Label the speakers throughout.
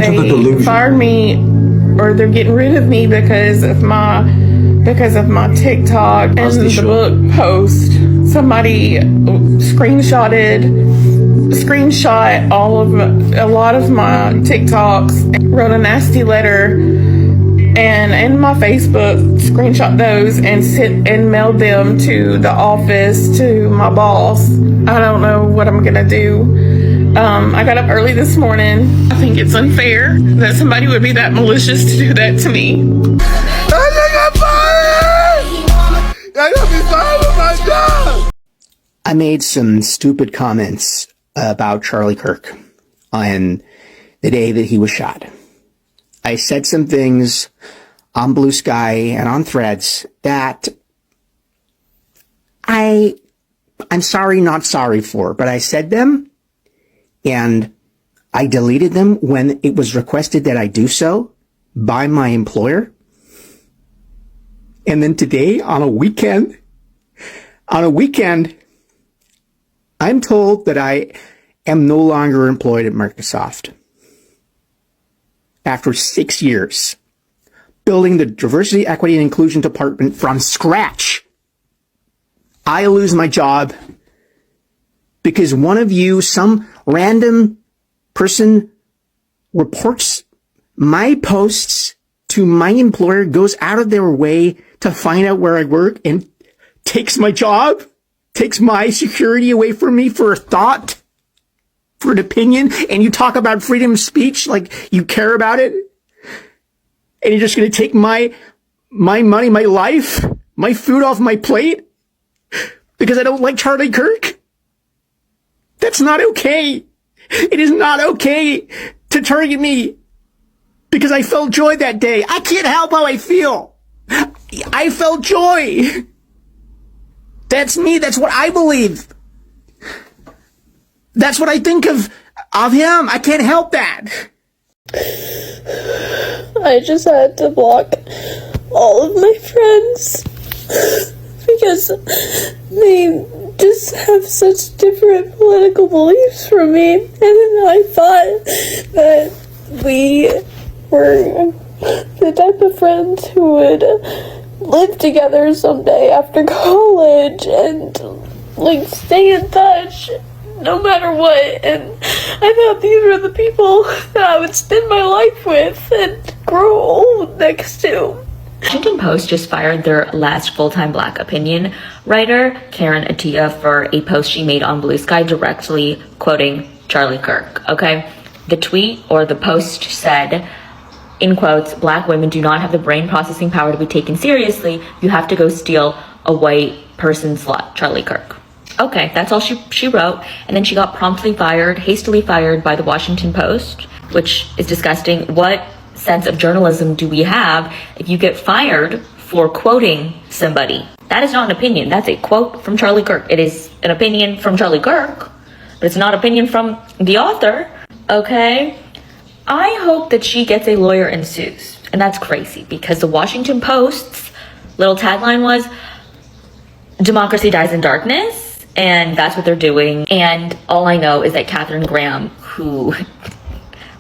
Speaker 1: They fired me, or they're getting rid of me because of my TikTok and the book post. Somebody screenshot a lot of my TikToks, wrote a nasty letter, and in my Facebook, screenshot those and mailed them to the office, to my boss. I don't know what I'm gonna do. I got up early this morning. I think it's unfair that somebody would be that malicious to do that to me.
Speaker 2: I made some stupid comments about Charlie Kirk on the day that he was shot. I said some things on Blue Sky and on Threads that I'm sorry, not sorry for, but I said them and I deleted them when it was requested that I do so by my employer. And then today on a weekend, I'm told that I am no longer employed at Microsoft. After 6 years, building the diversity, equity, and inclusion department from scratch, I lose my job because one of you, some random person, reports my posts to my employer, goes out of their way to find out where I work, and takes my job, takes my security away from me for a thought, for an opinion. And you talk about freedom of speech like you care about it, and you're just going to take my money, my life, my food off my plate because I don't like Charlie Kirk? That's not okay. It is not okay to target me because I felt joy that day. I can't help how I feel. I felt joy. That's me. That's what I believe. That's what I think of him. I can't help that.
Speaker 3: I just had to block all of my friends because they just have such different political beliefs from me, and I thought that we were the type of friends who would live together someday after college and like stay in touch no matter what, and I thought these were the people that I would spend my life with and grow old next to.
Speaker 4: Washington Post just fired their last full-time Black opinion writer, Karen Attia, for a post she made on Blue Sky directly quoting Charlie Kirk, okay? The tweet or the post said, in quotes, "Black women do not have the brain processing power to be taken seriously. You have to go steal a white person slut, Charlie Kirk." Okay, that's all she wrote. And then she got hastily fired by the Washington Post, which is disgusting. What sense of journalism do we have if you get fired for quoting somebody? That is not an opinion. That's a quote from Charlie Kirk. It is an opinion from Charlie Kirk, but it's not opinion from the author, okay? I hope that she gets a lawyer and sues. And that's crazy because the Washington Post's little tagline was, "Democracy dies in darkness." And that's what they're doing. And all I know is that Katharine Graham, who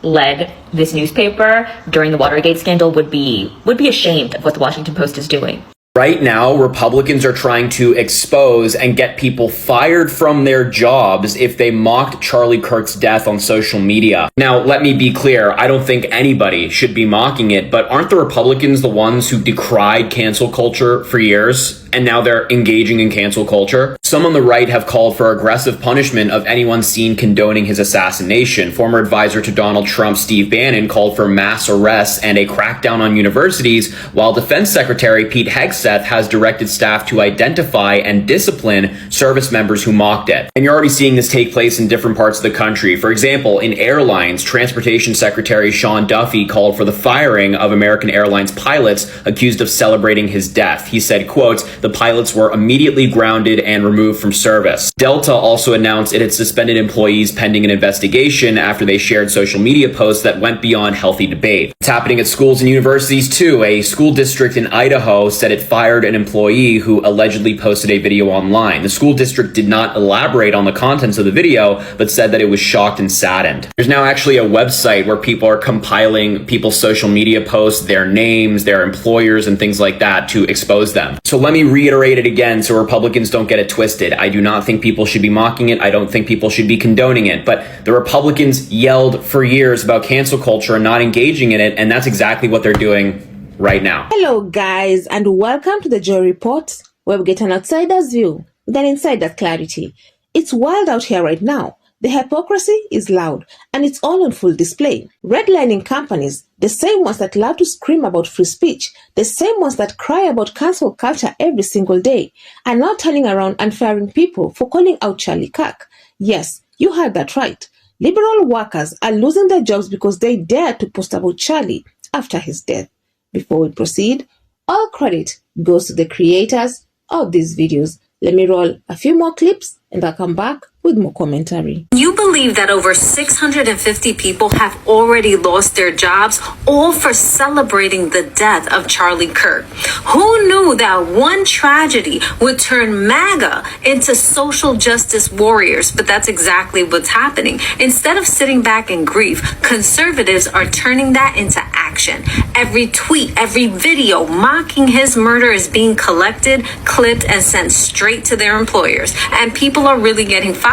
Speaker 4: led this newspaper during the Watergate scandal, would be ashamed of what the Washington Post is doing.
Speaker 5: Right now, Republicans are trying to expose and get people fired from their jobs if they mocked Charlie Kirk's death on social media. Now, let me be clear. I don't think anybody should be mocking it, but aren't the Republicans the ones who decried cancel culture for years? And now they're engaging in cancel culture. Some on the right have called for aggressive punishment of anyone seen condoning his assassination. Former advisor to Donald Trump, Steve Bannon, called for mass arrests and a crackdown on universities, while Defense Secretary Pete Hegseth has directed staff to identify and discipline service members who mocked it. And you're already seeing this take place in different parts of the country. For example, in airlines, Transportation Secretary Sean Duffy called for the firing of American Airlines pilots accused of celebrating his death. He said, quote, the pilots were immediately grounded and removed from service. Delta also announced it had suspended employees pending an investigation after they shared social media posts that went beyond healthy debate. It's happening at schools and universities too. A school district in Idaho said it fired an employee who allegedly posted a video online. The school district did not elaborate on the contents of the video, but said that it was shocked and saddened. There's now actually a website where people are compiling people's social media posts, their names, their employers, and things like that to expose them. So let me reiterate it again so Republicans don't get it twisted. I do not think people should be mocking it. I don't think people should be condoning it. But the Republicans yelled for years about cancel culture and not engaging in it, and that's exactly what they're doing right now.
Speaker 6: Hello guys, and welcome to the Joy Report, where we get an outsider's view with an insider's clarity. It's wild out here right now. The hypocrisy is loud, and it's all on full display. Redlining companies, the same ones that love to scream about free speech, the same ones that cry about cancel culture every single day, are now turning around and firing people for calling out Charlie Kirk. Yes, you heard that right. Liberal workers are losing their jobs because they dared to post about Charlie after his death. Before we proceed, all credit goes to the creators of these videos. Let me roll a few more clips and I'll come back with more commentary.
Speaker 7: You believe that over 650 people have already lost their jobs, all for celebrating the death of Charlie Kirk. Who knew that one tragedy would turn MAGA into social justice warriors? But that's exactly what's happening. Instead of sitting back in grief, conservatives are turning that into action. Every tweet, every video mocking his murder is being collected, clipped, and sent straight to their employers. And people are really getting fired.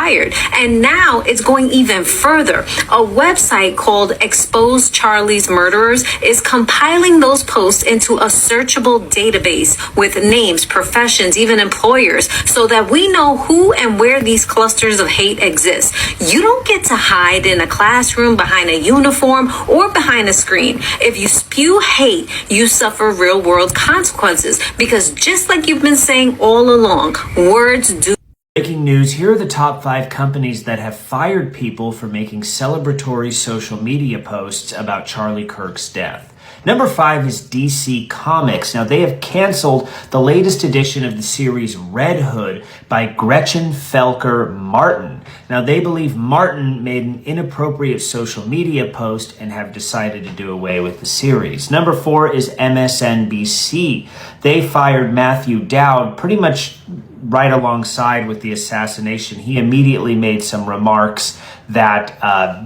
Speaker 7: And now it's going even further. A website called Expose Charlie's Murderers is compiling those posts into a searchable database with names, professions, even employers, so that we know who and where these clusters of hate exist. You don't get to hide in a classroom behind a uniform or behind a screen. If you spew hate, you suffer real world consequences, because just like you've been saying all along, words do.
Speaker 8: Breaking news, here are the top 5 companies that have fired people for making celebratory social media posts about Charlie Kirk's death. Number 5 is DC Comics. Now, they have canceled the latest edition of the series Red Hood by Gretchen Felker Martin. Now, they believe Martin made an inappropriate social media post and have decided to do away with the series. Number 4 is MSNBC. They fired Matthew Dowd pretty much right alongside with the assassination. He immediately made some remarks that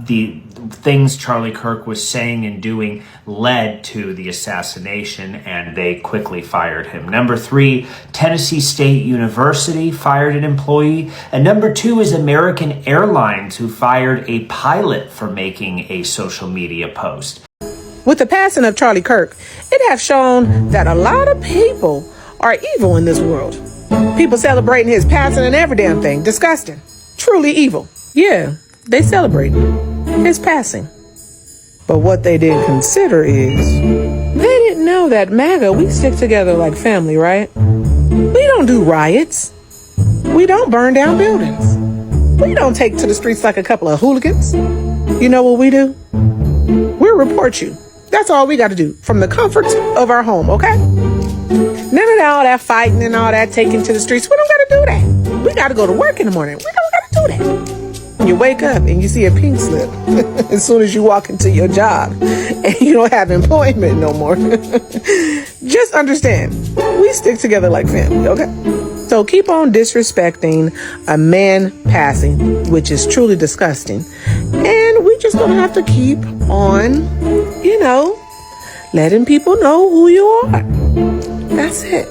Speaker 8: the things Charlie Kirk was saying and doing led to the assassination, and they quickly fired him. Number 3, Tennessee State University fired an employee. And number 2 is American Airlines, who fired a pilot for making a social media post.
Speaker 9: With the passing of Charlie Kirk, it has shown that a lot of people are evil in this world. People celebrating his passing and every damn thing. Disgusting. Truly evil. Yeah, they celebrate his passing. But what they didn't consider is, they didn't know that MAGA, we stick together like family, right? We don't do riots. We don't burn down buildings. We don't take to the streets like a couple of hooligans. You know what we do? We'll report you. That's all we got to do from the comfort of our home, okay? None of all that fighting and all that taking to the streets. We don't got to do that. We got to go to work in the morning. We don't got to do that. You wake up and you see a pink slip as soon as you walk into your job and you don't have employment no more. Just understand, we stick together like family, okay? So keep on disrespecting a man passing, which is truly disgusting. And we just gonna have to keep on, letting people know who you are. That's it.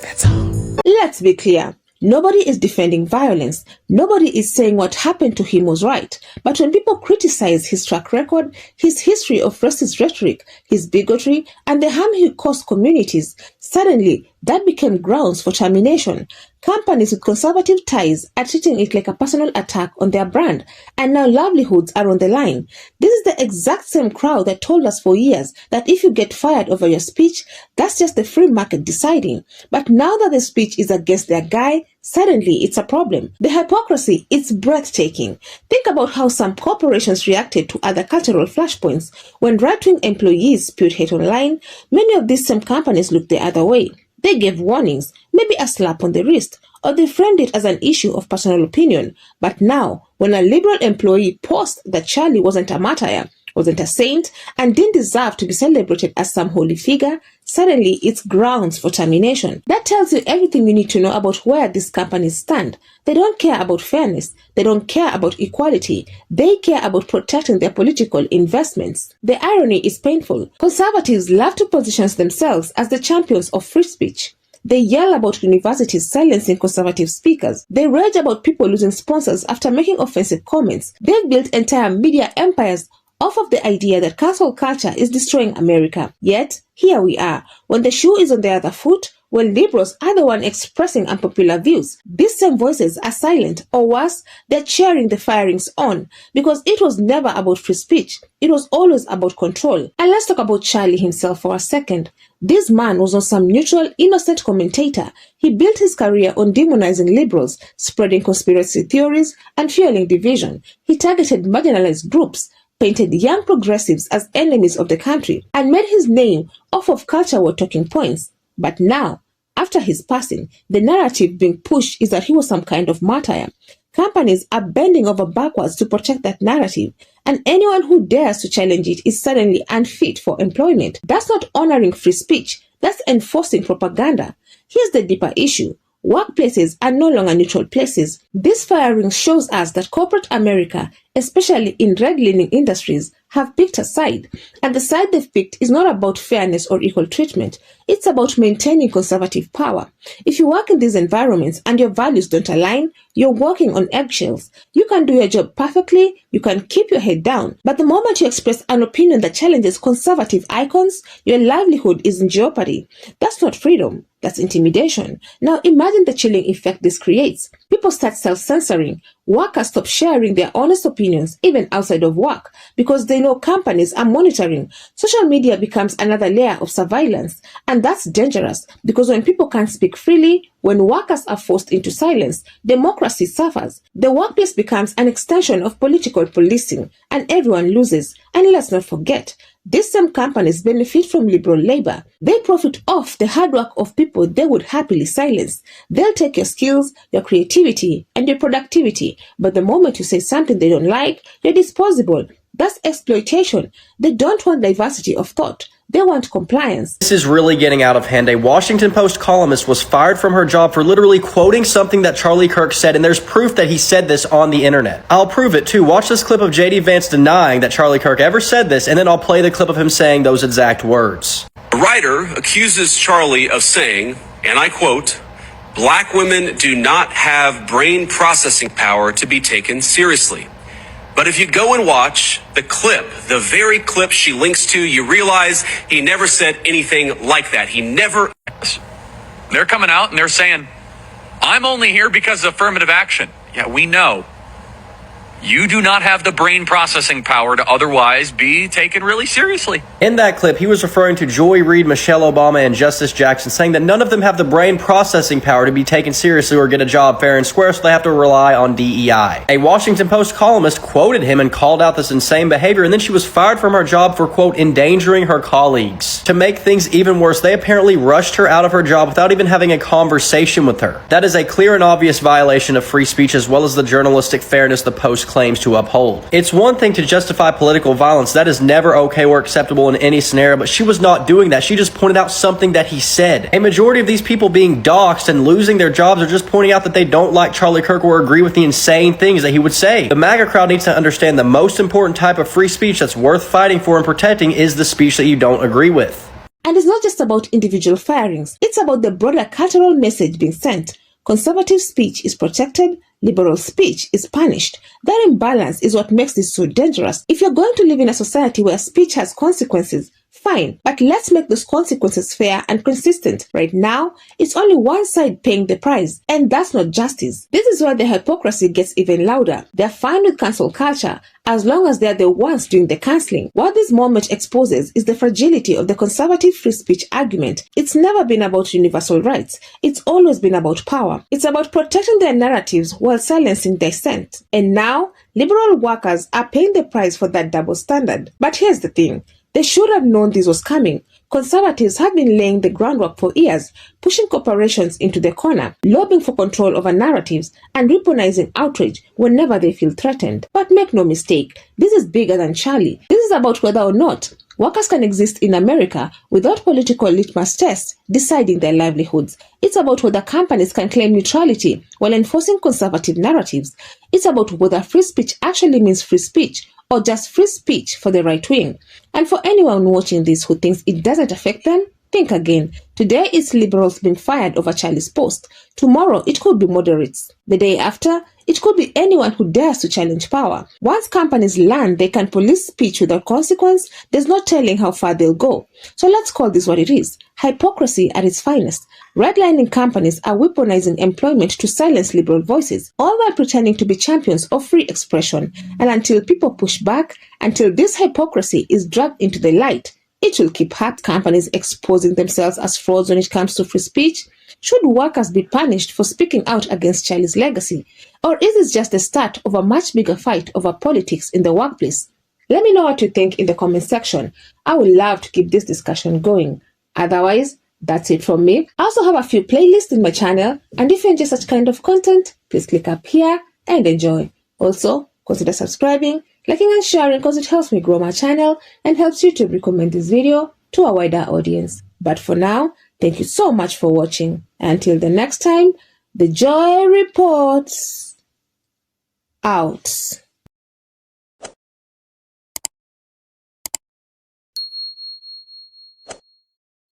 Speaker 9: That's all.
Speaker 6: Let's be clear. Nobody is defending violence. Nobody is saying what happened to him was right. But when people criticize his track record, his history of racist rhetoric, his bigotry, and the harm he caused communities, suddenly that became grounds for termination. Companies with conservative ties are treating it like a personal attack on their brand, and now livelihoods are on the line. This is the exact same crowd that told us for years that if you get fired over your speech, that's just the free market deciding. But now that the speech is against their guy, suddenly it's a problem. The hypocrisy is breathtaking. Think about how some corporations reacted to other cultural flashpoints. When right-wing employees spewed hate online, many of these same companies looked the other way. They gave warnings, maybe a slap on the wrist, or they framed it as an issue of personal opinion. But now, when a liberal employee posts that Charlie wasn't a martyr, wasn't a saint, and didn't deserve to be celebrated as some holy figure, suddenly it's grounds for termination. That tells you everything you need to know about where these companies stand. They don't care about fairness. They don't care about equality. They care about protecting their political investments. The irony is painful. Conservatives love to position themselves as the champions of free speech. They yell about universities silencing conservative speakers. They rage about people losing sponsors after making offensive comments. They've built entire media empires off of the idea that cancel culture is destroying America. Yet, here we are, when the shoe is on the other foot, when liberals are the one expressing unpopular views. These same voices are silent, or worse, they're cheering the firings on, because it was never about free speech. It was always about control. And let's talk about Charlie himself for a second. This man was not some neutral, innocent commentator. He built his career on demonizing liberals, spreading conspiracy theories, and fueling division. He targeted marginalized groups, painted young progressives as enemies of the country, and made his name off of culture war talking points. But now, after his passing, the narrative being pushed is that he was some kind of martyr. Companies are bending over backwards to protect that narrative, and anyone who dares to challenge it is suddenly unfit for employment. That's not honoring free speech, that's enforcing propaganda. Here's the deeper issue. Workplaces are no longer neutral places. This firing shows us that corporate America, especially in red-leaning industries, have picked a side. And the side they've picked is not about fairness or equal treatment. It's about maintaining conservative power. If you work in these environments and your values don't align, you're walking on eggshells. You can do your job perfectly, you can keep your head down. But the moment you express an opinion that challenges conservative icons, your livelihood is in jeopardy. That's not freedom. That's intimidation. Now imagine the chilling effect this creates. People start self-censoring. Workers stop sharing their honest opinions, even outside of work, because they know companies are monitoring. Social media becomes another layer of surveillance, and that's dangerous, because when people can't speak freely, when workers are forced into silence, democracy suffers. The workplace becomes an extension of political policing, and everyone loses. And let's not forget, these same companies benefit from liberal labor. They profit off the hard work of people they would happily silence. They'll take your skills, your creativity, and your productivity. But the moment you say something they don't like, you're disposable. That's exploitation. They don't want diversity of thought. They want compliance.
Speaker 10: This is really getting out of hand. A Washington Post columnist was fired from her job for literally quoting something that Charlie Kirk said, and there's proof that he said this on the internet. I'll prove it too. Watch this clip of JD Vance denying that Charlie Kirk ever said this, and then I'll play the clip of him saying those exact words.
Speaker 11: The writer accuses Charlie of saying, and I quote, "Black women do not have brain processing power to be taken seriously." But if you go and watch the clip, the very clip she links to, you realize he never said anything like that. He never.
Speaker 12: They're coming out and they're saying, I'm only here because of affirmative action. Yeah, we know. You do not have the brain processing power to otherwise be taken really seriously.
Speaker 10: In that clip, he was referring to Joy Reid, Michelle Obama, and Justice Jackson, saying that none of them have the brain processing power to be taken seriously or get a job fair and square, so they have to rely on DEI. A Washington Post columnist quoted him and called out this insane behavior, and then she was fired from her job for, quote, endangering her colleagues. To make things even worse, they apparently rushed her out of her job without even having a conversation with her. That is a clear and obvious violation of free speech, as well as the journalistic fairness the Post claims to uphold. It's one thing to justify political violence. That is never okay or acceptable in any scenario, but she was not doing that. She just pointed out something that he said. A majority of these people being doxxed and losing their jobs are just pointing out that they don't like Charlie Kirk or agree with the insane things that he would say. The MAGA crowd needs to understand the most important type of free speech that's worth fighting for and protecting is the speech that you don't agree with.
Speaker 6: And it's not just about individual firings. It's about the broader cultural message being sent. Conservative speech is protected, liberal speech is punished. That imbalance is what makes this so dangerous. If you're going to live in a society where speech has consequences, fine, but let's make those consequences fair and consistent. Right now, it's only one side paying the price, and that's not justice. This is where the hypocrisy gets even louder. They're fine with cancel culture as long as they're the ones doing the canceling. What this moment exposes is the fragility of the conservative free speech argument. It's never been about universal rights. It's always been about power. It's about protecting their narratives while silencing dissent. And now, liberal workers are paying the price for that double standard. But here's the thing. They should have known this was coming. Conservatives have been laying the groundwork for years, pushing corporations into the corner, lobbying for control over narratives, and weaponizing outrage whenever they feel threatened. But make no mistake, this is bigger than Charlie. This is about whether or not workers can exist in America without political litmus tests deciding their livelihoods. It's about whether companies can claim neutrality while enforcing conservative narratives. It's about whether free speech actually means free speech or just free speech for the right wing. And for anyone watching this who thinks it doesn't affect them, think again. Today it's liberals being fired over Charlie's post. Tomorrow it could be moderates. The day after, it could be anyone who dares to challenge power. Once companies learn they can police speech without consequence, there's no telling how far they'll go. So let's call this what it is: hypocrisy at its finest. Redlining companies are weaponizing employment to silence liberal voices, all while pretending to be champions of free expression. And until people push back, until this hypocrisy is dragged into the light, it will keep companies exposing themselves as frauds when it comes to free speech. Should workers be punished for speaking out against Charlie's legacy? Or is this just the start of a much bigger fight over politics in the workplace? Let me know what you think in the comment section. I would love to keep this discussion going. Otherwise, that's it from me. I also have a few playlists in my channel, and if you enjoy such kind of content, please click up here and enjoy. Also, consider subscribing, liking and sharing because it helps me grow my channel and helps YouTube recommend this video to a wider audience. But for now, thank you so much for watching. Until the next time, the Joy Reports out.